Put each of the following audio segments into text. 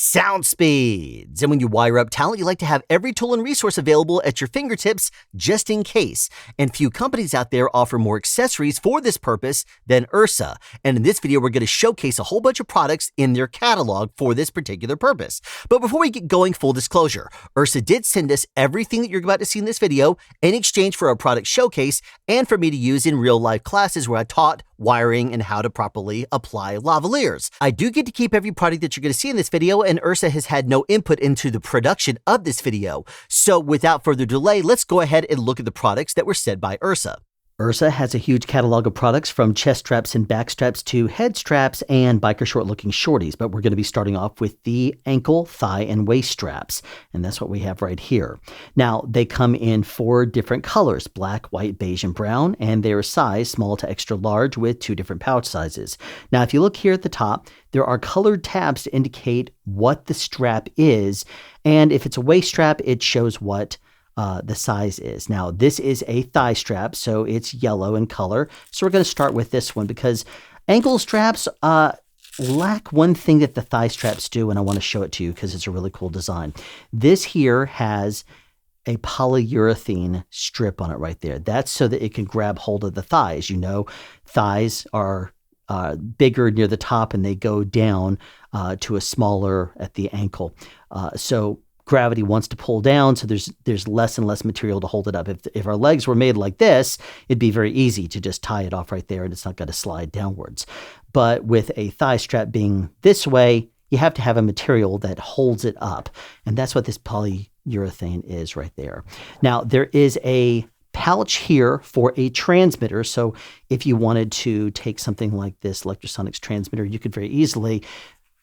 sound speeds. And when you wire up talent, you like to have every tool and resource available at your fingertips just in case. And few companies out there offer more accessories for this purpose than Ursa. And in this video, we're going to showcase a whole bunch of products in their catalog for this particular purpose. But before we get going, full disclosure, Ursa did send us everything that you're about to see in this video in exchange for a product showcase and for me to use in real life classes where I taught wiring and how to properly apply lavaliers. I do get to keep every product that you're going to see in this video, and Ursa has had no input into the production of this video. So without further delay, let's go ahead and look at the products that were said by Ursa. Ursa has a huge catalog of products from chest straps and back straps to head straps and biker short looking shorties, but we're going to be starting off with the ankle, thigh, and waist straps, and that's what we have right here. Now, they come in 4 different colors, black, white, beige, and brown, and they're size small to extra large with 2 different pouch sizes. Now, if you look here at the top, there are colored tabs to indicate what the strap is, and if it's a waist strap, it shows what the size is. Now, this is a thigh strap, so it's yellow in color. So we're going to start with this one because ankle straps lack one thing that the thigh straps do, and I want to show it to you because it's a really cool design. This here has a polyurethane strip on it right there. That's so that it can grab hold of the thighs. You know, thighs are bigger near the top and they go down to a smaller at the ankle. So gravity wants to pull down, so there's less and less material to hold it up. If our legs were made like this, it'd be very easy to just tie it off right there and it's not going to slide downwards. But with a thigh strap being this way, you have to have a material that holds it up. And that's what this polyurethane is right there. Now, there is a pouch here for a transmitter. So if you wanted to take something like this electrosonics transmitter, you could very easily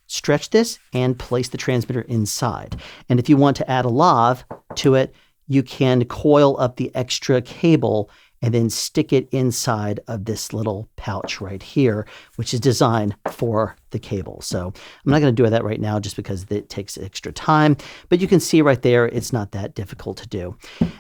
stretch this and place the transmitter inside. And if you want to add a lav to it, you can coil up the extra cable and then stick it inside of this little pouch right here, which is designed for the cable. So I'm not going to do that right now just because it takes extra time, but you can see right there, it's not that difficult to do.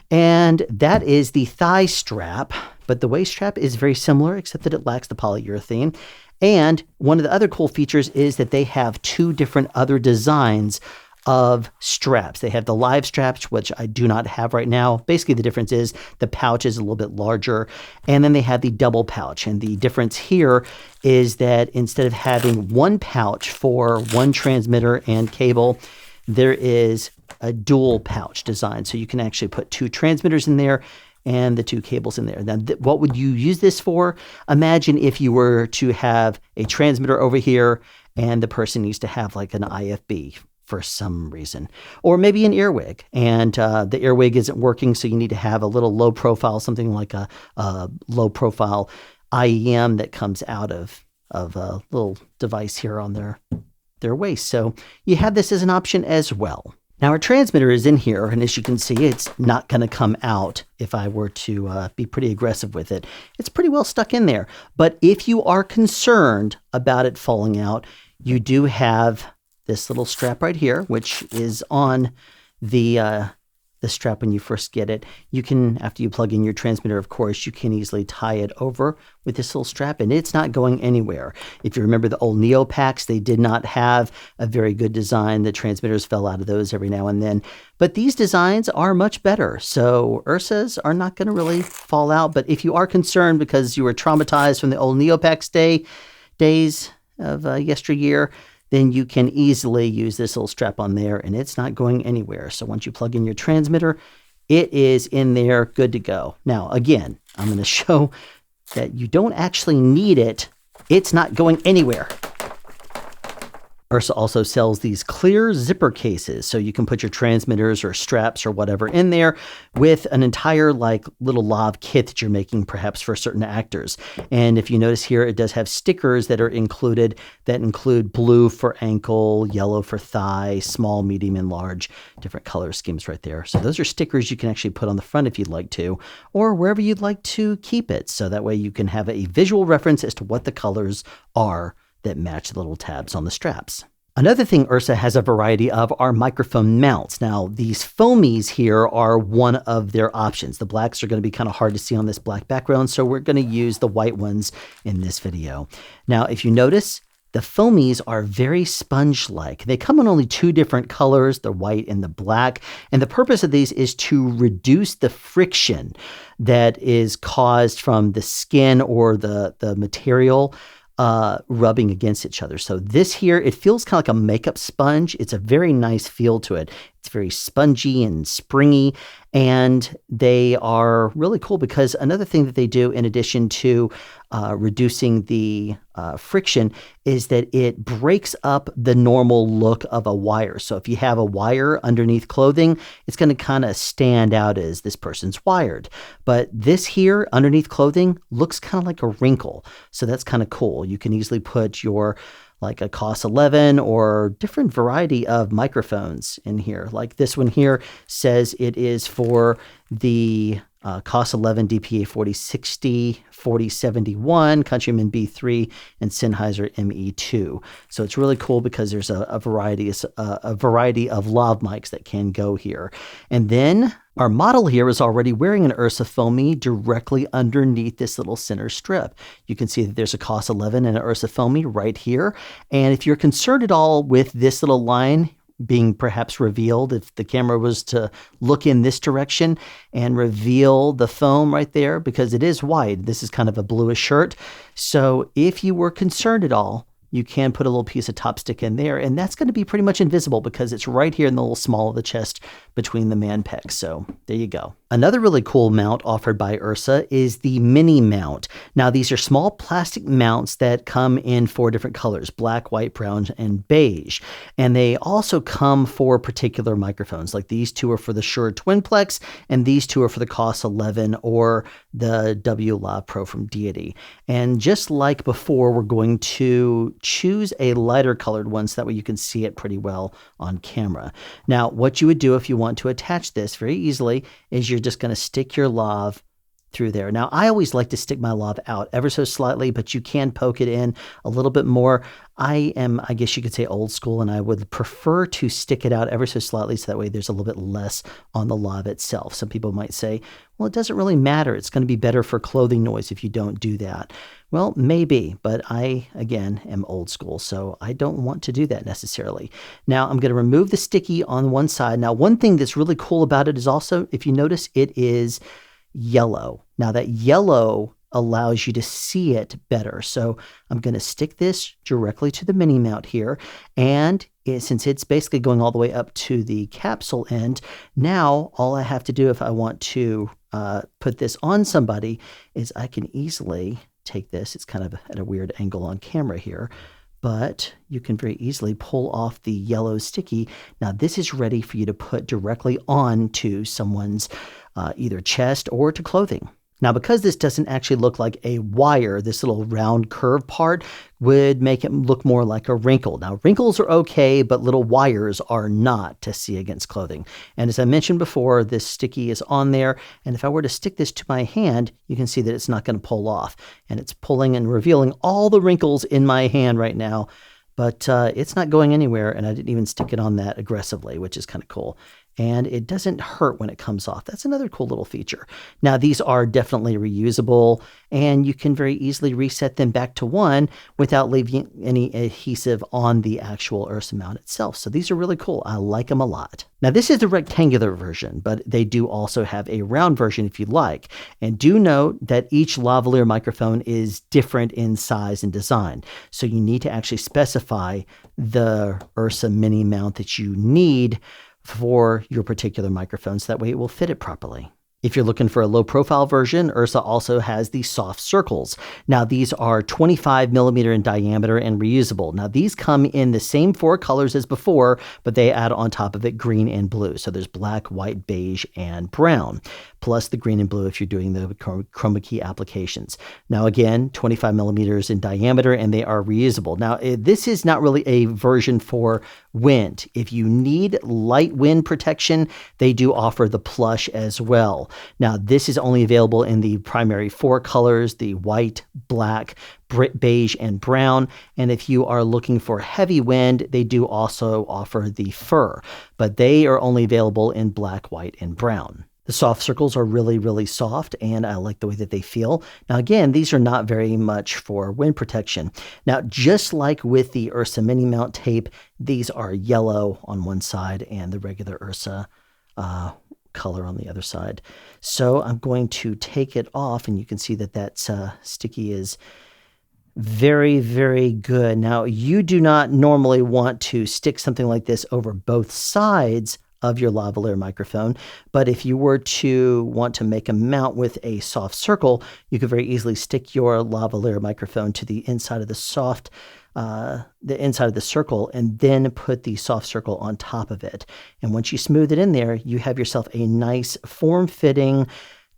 And that is the thigh strap, but the waist strap is very similar, except that it lacks the polyurethane. And one of the other cool features is that they have 2 different other designs of straps. They have the live straps, which I do not have right now. Basically, the difference is the pouch is a little bit larger, and then they have the double pouch. And the difference here is that instead of having one pouch for one transmitter and cable, there is a dual pouch design. So you can actually put 2 transmitters in there and the 2 cables in there. Now, what would you use this for? Imagine if you were to have a transmitter over here and the person needs to have like an IFB for some reason, or maybe an earwig, and the earwig isn't working, so you need to have a little low profile, something like a low profile IEM that comes out of a little device here on their waist. So you have this as an option as well. Now, our transmitter is in here, and as you can see, it's not going to come out if I were to be pretty aggressive with it. It's pretty well stuck in there. But if you are concerned about it falling out, you do have this little strap right here, which is on the strap when you first get it. You can, after you plug in your transmitter, of course, you can easily tie it over with this little strap, and it's not going anywhere. If you remember the old Neo packs, they did not have a very good design. The transmitters fell out of those every now and then. But these designs are much better. So Ursas are not going to really fall out. But if you are concerned because you were traumatized from the old Neo packs days of yesteryear, then you can easily use this little strap on there and it's not going anywhere. So once you plug in your transmitter, it is in there, good to go. Now, again, I'm going to show that you don't actually need it. It's not going anywhere. Ursa also sells these clear zipper cases, so you can put your transmitters or straps or whatever in there with an entire like little lav kit that you're making perhaps for certain actors. And if you notice here, it does have stickers that are included that include blue for ankle, yellow for thigh, small, medium, and large, different color schemes right there. So those are stickers you can actually put on the front if you'd like to, or wherever you'd like to keep it. So that way you can have a visual reference as to what the colors are that match the little tabs on the straps. Another thing Ursa has a variety of are microphone mounts. Now, these Foamies here are one of their options. The blacks are going to be kind of hard to see on this black background, so we're going to use the white ones in this video. Now, if you notice, The Foamies are very sponge-like. They come in only 2 different colors, the white and the black. And the purpose of these is to reduce the friction that is caused from the skin or the material rubbing against each other. So this here, it feels kind of like a makeup sponge. It's a very nice feel to it. It's very spongy and springy, and they are really cool because another thing that they do in addition to reducing the friction is that it breaks up the normal look of a wire. So if you have a wire underneath clothing, it's going to kind of stand out as this person's wired. But this here underneath clothing looks kind of like a wrinkle. So that's kind of cool. You can easily put your like a COS 11 or different variety of microphones in here. Like this one here says it is for the COS 11 DPA 4060, 4071, Countryman B3, and Sennheiser ME2. So it's really cool because there's a variety of lav mics that can go here. And then our model here is already wearing an Ursa Foamy directly underneath this little center strip. You can see that there's a COS 11 and an Ursa Foamy right here. And if you're concerned at all with this little line being perhaps revealed, if the camera was to look in this direction and reveal the foam right there, because it is wide, this is kind of a bluish shirt. So if you were concerned at all, you can put a little piece of top stick in there, and that's going to be pretty much invisible because it's right here in the little small of the chest between the man pecs. So there you go. Another really cool mount offered by Ursa is the mini mount. Now, these are small plastic mounts that come in 4 different colors: black, white, brown, and beige. And they also come for particular microphones. Like these 2 are for the Shure Twinplex, and these 2 are for the COS 11 or the W-Lav Pro from Deity. And just like before, we're going to choose a lighter colored one so that way you can see it pretty well on camera. Now, what you would do if you want to attach this very easily is you're just going to stick your lav through there. Now, I always like to stick my lav out ever so slightly, but you can poke it in a little bit more. I guess you could say old school, and I would prefer to stick it out ever so slightly so that way there's a little bit less on the lav itself. Some people might say, well, it doesn't really matter. It's going to be better for clothing noise if you don't do that. Well, maybe, but I, again, am old school, so I don't want to do that necessarily. Now, I'm going to remove the sticky on one side. Now, one thing that's really cool about it is also, if you notice, it is yellow. Now, that yellow allows you to see it better. So I'm going to stick this directly to the mini mount here. And since it's basically going all the way up to the capsule end, now all I have to do if I want to put this on somebody is I can easily take this. It's kind of at a weird angle on camera here, but you can very easily pull off the yellow sticky. Now this is ready for you to put directly onto someone's either chest or to clothing. Now, because this doesn't actually look like a wire, this little round curved part would make it look more like a wrinkle. Now, wrinkles are okay, but little wires are not to see against clothing. And as I mentioned before, this sticky is on there. And if I were to stick this to my hand, you can see that it's not going to pull off. And it's pulling and revealing all the wrinkles in my hand right now. But it's not going anywhere, and I didn't even stick it on that aggressively, which is kind of cool. And it doesn't hurt when it comes off. That's another cool little feature. Now, these are definitely reusable, and you can very easily reset them back to 1 without leaving any adhesive on the actual Ursa mount itself. So these are really cool. I like them a lot. Now, this is the rectangular version, but they do also have a round version if you like. And do note that each lavalier microphone is different in size and design. So you need to actually specify the Ursa mini mount that you need for your particular microphone, so that way it will fit it properly. If you're looking for a low profile version, Ursa also has the soft circles. Now, these are 25 millimeter in diameter and reusable. Now, these come in the same 4 colors as before, but they add on top of it green and blue. So there's black, white, beige, and brown, plus the green and blue if you're doing the chroma key applications. Now, again, 25 millimeters in diameter, and they are reusable. Now, this is not really a version for wind. If you need light wind protection, they do offer the Plush as well. Now, this is only available in the primary 4 colors, the white, black, beige, and brown. And if you are looking for heavy wind, they do also offer the fur, but they are only available in black, white, and brown. The soft circles are really, really soft, and I like the way that they feel. Now, again, these are not very much for wind protection. Now, just like with the Ursa Mini Mount tape, these are yellow on one side and the regular Ursa color on the other side. So I'm going to take it off, and you can see that that sticky is very, very good. Now, you do not normally want to stick something like this over both sides of your lavalier microphone, but if you were to want to make a mount with a soft circle, you could very easily stick your lavalier microphone to the inside of the circle, and then put the soft circle on top of it. And once you smooth it in there, you have yourself a nice form-fitting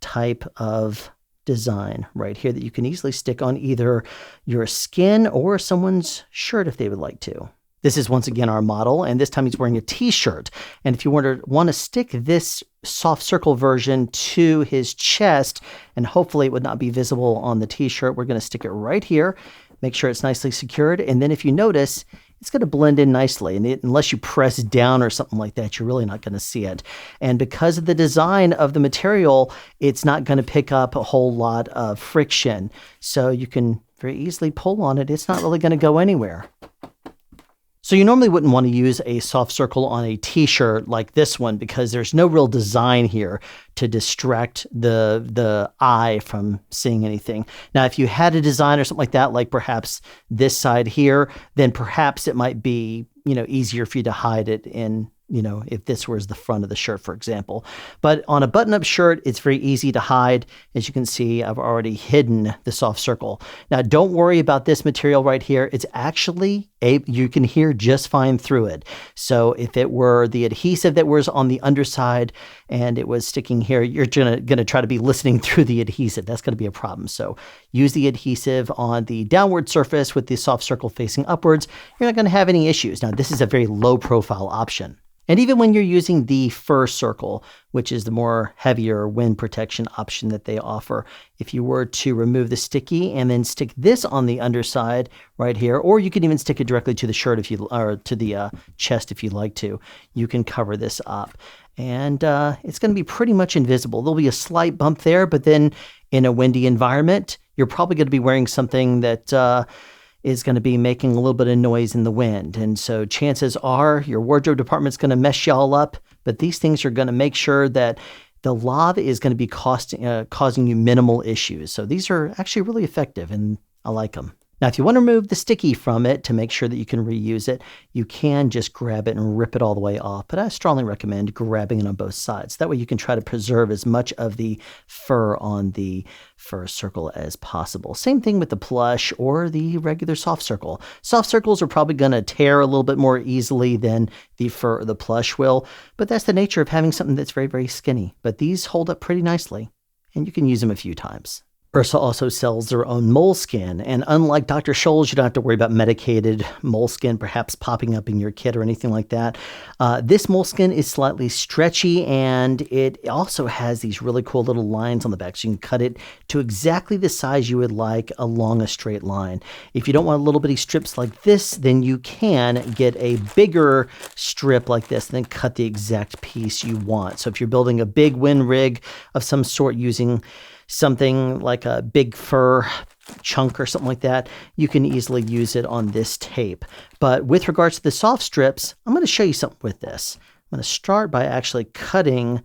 type of design right here that you can easily stick on either your skin or someone's shirt if they would like to. This is once again our model, and this time he's wearing a t-shirt. And if you want to stick this soft circle version to his chest, and hopefully it would not be visible on the t-shirt, we're going to stick it right here. Make sure it's nicely secured. And then if you notice, it's going to blend in nicely. And unless you press down or something like that, you're really not going to see it. And because of the design of the material, it's not going to pick up a whole lot of friction. So you can very easily pull on it. It's not really going to go anywhere. So you normally wouldn't want to use a soft circle on a t-shirt like this one because there's no real design here to distract the eye from seeing anything. Now, if you had a design or something like that, like perhaps this side here, then perhaps it might be, easier for you to hide it in, if this was the front of the shirt, for example. But on a button-up shirt, it's very easy to hide. As you can see, I've already hidden the soft circle. Now, don't worry about this material right here. It's actually, you can hear just fine through it. So if it were the adhesive that was on the underside and it was sticking here, you're gonna try to be listening through the adhesive. That's gonna be a problem. So use the adhesive on the downward surface with the soft circle facing upwards. You're not gonna have any issues. Now, this is a very low profile option. And even when you're using the fur circle, which is the more heavier wind protection option that they offer, if you were to remove the sticky and then stick this on the underside right here, or you can even stick it directly to the shirt or to the chest if you'd like to, you can cover this up. And it's going to be pretty much invisible. There'll be a slight bump there, but then in a windy environment, you're probably going to be wearing something that is going to be making a little bit of noise in the wind. And so chances are your wardrobe department's going to mess y'all up, but these things are going to make sure that the lav is going to be causing you minimal issues. So these are actually really effective, and I like them. Now, if you want to remove the sticky from it to make sure that you can reuse it, you can just grab it and rip it all the way off. But I strongly recommend grabbing it on both sides. That way you can try to preserve as much of the fur on the fur circle as possible. Same thing with the plush or the regular soft circle. Soft circles are probably going to tear a little bit more easily than the fur or the plush will, but that's the nature of having something that's very, very skinny. But these hold up pretty nicely, and you can use them a few times. Ursa also sells their own Moleskin, and unlike Dr. Scholl's, you don't have to worry about medicated Moleskin perhaps popping up in your kit or anything like that. This Moleskin is slightly stretchy, and it also has these really cool little lines on the back, so you can cut it to exactly the size you would like along a straight line. If you don't want little bitty strips like this, then you can get a bigger strip like this and then cut the exact piece you want. So if you're building a big wind rig of some sort using something like a big fur chunk or something like that, you can easily use it on this tape. But with regards to the soft strips, I'm going to show you something with this. I'm going to start by actually cutting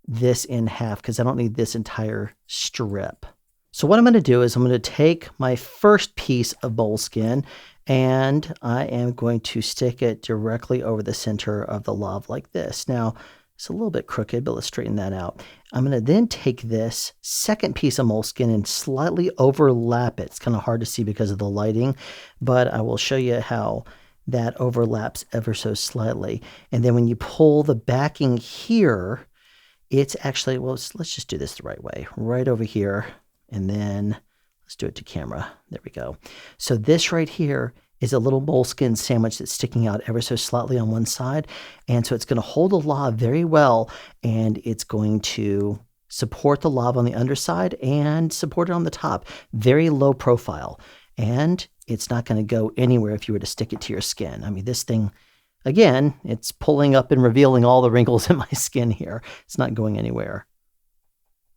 this in half because I don't need this entire strip. So what I'm going to do is I'm going to take my first piece of Moleskin and I am going to stick it directly over the center of the lav like this. Now, it's a little bit crooked, but let's straighten that out. I'm going to then take this second piece of Moleskin and slightly overlap it. It's kind of hard to see because of the lighting, but I will show you how that overlaps ever so slightly. And then when you pull the backing here, it's actually, well, let's just do this the right way. Right over here, and then let's do it to camera. There we go. So this right here is a little Moleskin sandwich that's sticking out ever so slightly on one side. And so it's going to hold the lav very well, and it's going to support the lav on the underside and support it on the top. Very low profile. And it's not going to go anywhere if you were to stick it to your skin. I mean, this thing, again, it's pulling up and revealing all the wrinkles in my skin here. It's not going anywhere.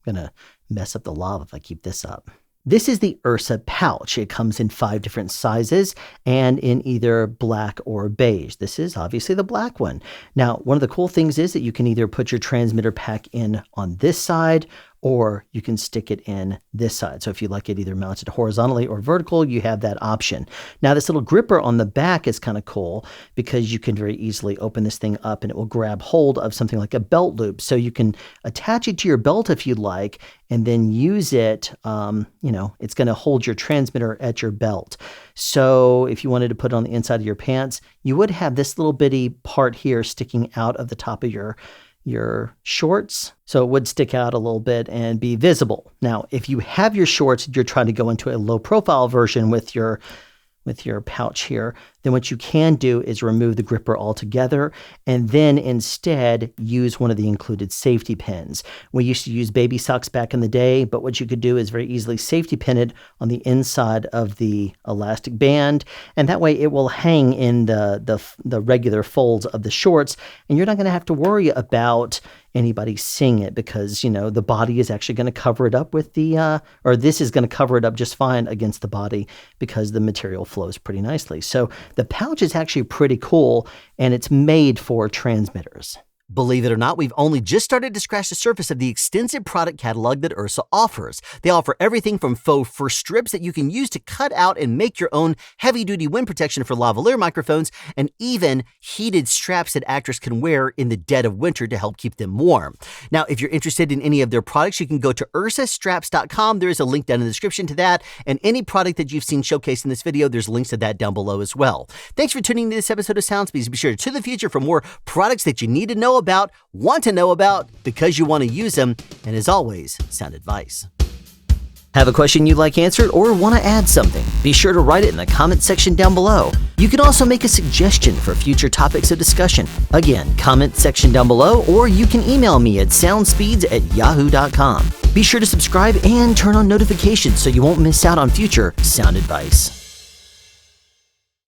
gonna mess up the lava if I keep this up. This is the Ursa pouch. It comes in 5 different sizes and in either black or beige. This is obviously the black one. Now, one of the cool things is that you can either put your transmitter pack in on this side, or you can stick it in this side. So if you like it either mounted horizontally or vertical, you have that option. Now, this little gripper on the back is kind of cool because you can very easily open this thing up and it will grab hold of something like a belt loop. So you can attach it to your belt if you'd like, and then use it, it's going to hold your transmitter at your belt. So if you wanted to put it on the inside of your pants, you would have this little bitty part here sticking out of the top of your shorts. So it would stick out a little bit and be visible. Now, if you have your shorts, you're trying to go into a low profile version with your pouch here, then what you can do is remove the gripper altogether and then instead use one of the included safety pins. We used to use baby socks back in the day, but what you could do is very easily safety pin it on the inside of the elastic band, and that way it will hang in the regular folds of the shorts, and you're not going to have to worry about anybody seeing it because, the body is actually going to cover it up with this is going to cover it up just fine against the body because the material flows pretty nicely. So the pouch is actually pretty cool, and it's made for transmitters. Believe it or not, we've only just started to scratch the surface of the extensive product catalog that Ursa offers. They offer everything from faux fur strips that you can use to cut out and make your own heavy-duty wind protection for lavalier microphones, and even heated straps that actors can wear in the dead of winter to help keep them warm. Now, if you're interested in any of their products, you can go to ursastraps.com. There is a link down in the description to that, and any product that you've seen showcased in this video, there's links to that down below as well. Thanks for tuning in to this episode of Soundspeeds. Be sure to the future for more products that you need to know about, want to know about, because you want to use them, and as always, sound advice. Have a question you'd like answered or want to add something? Be sure to write it in the comment section down below. You can also make a suggestion for future topics of discussion. Again, comment section down below, or you can email me at soundspeeds@yahoo.com. Be sure to subscribe and turn on notifications so you won't miss out on future sound advice.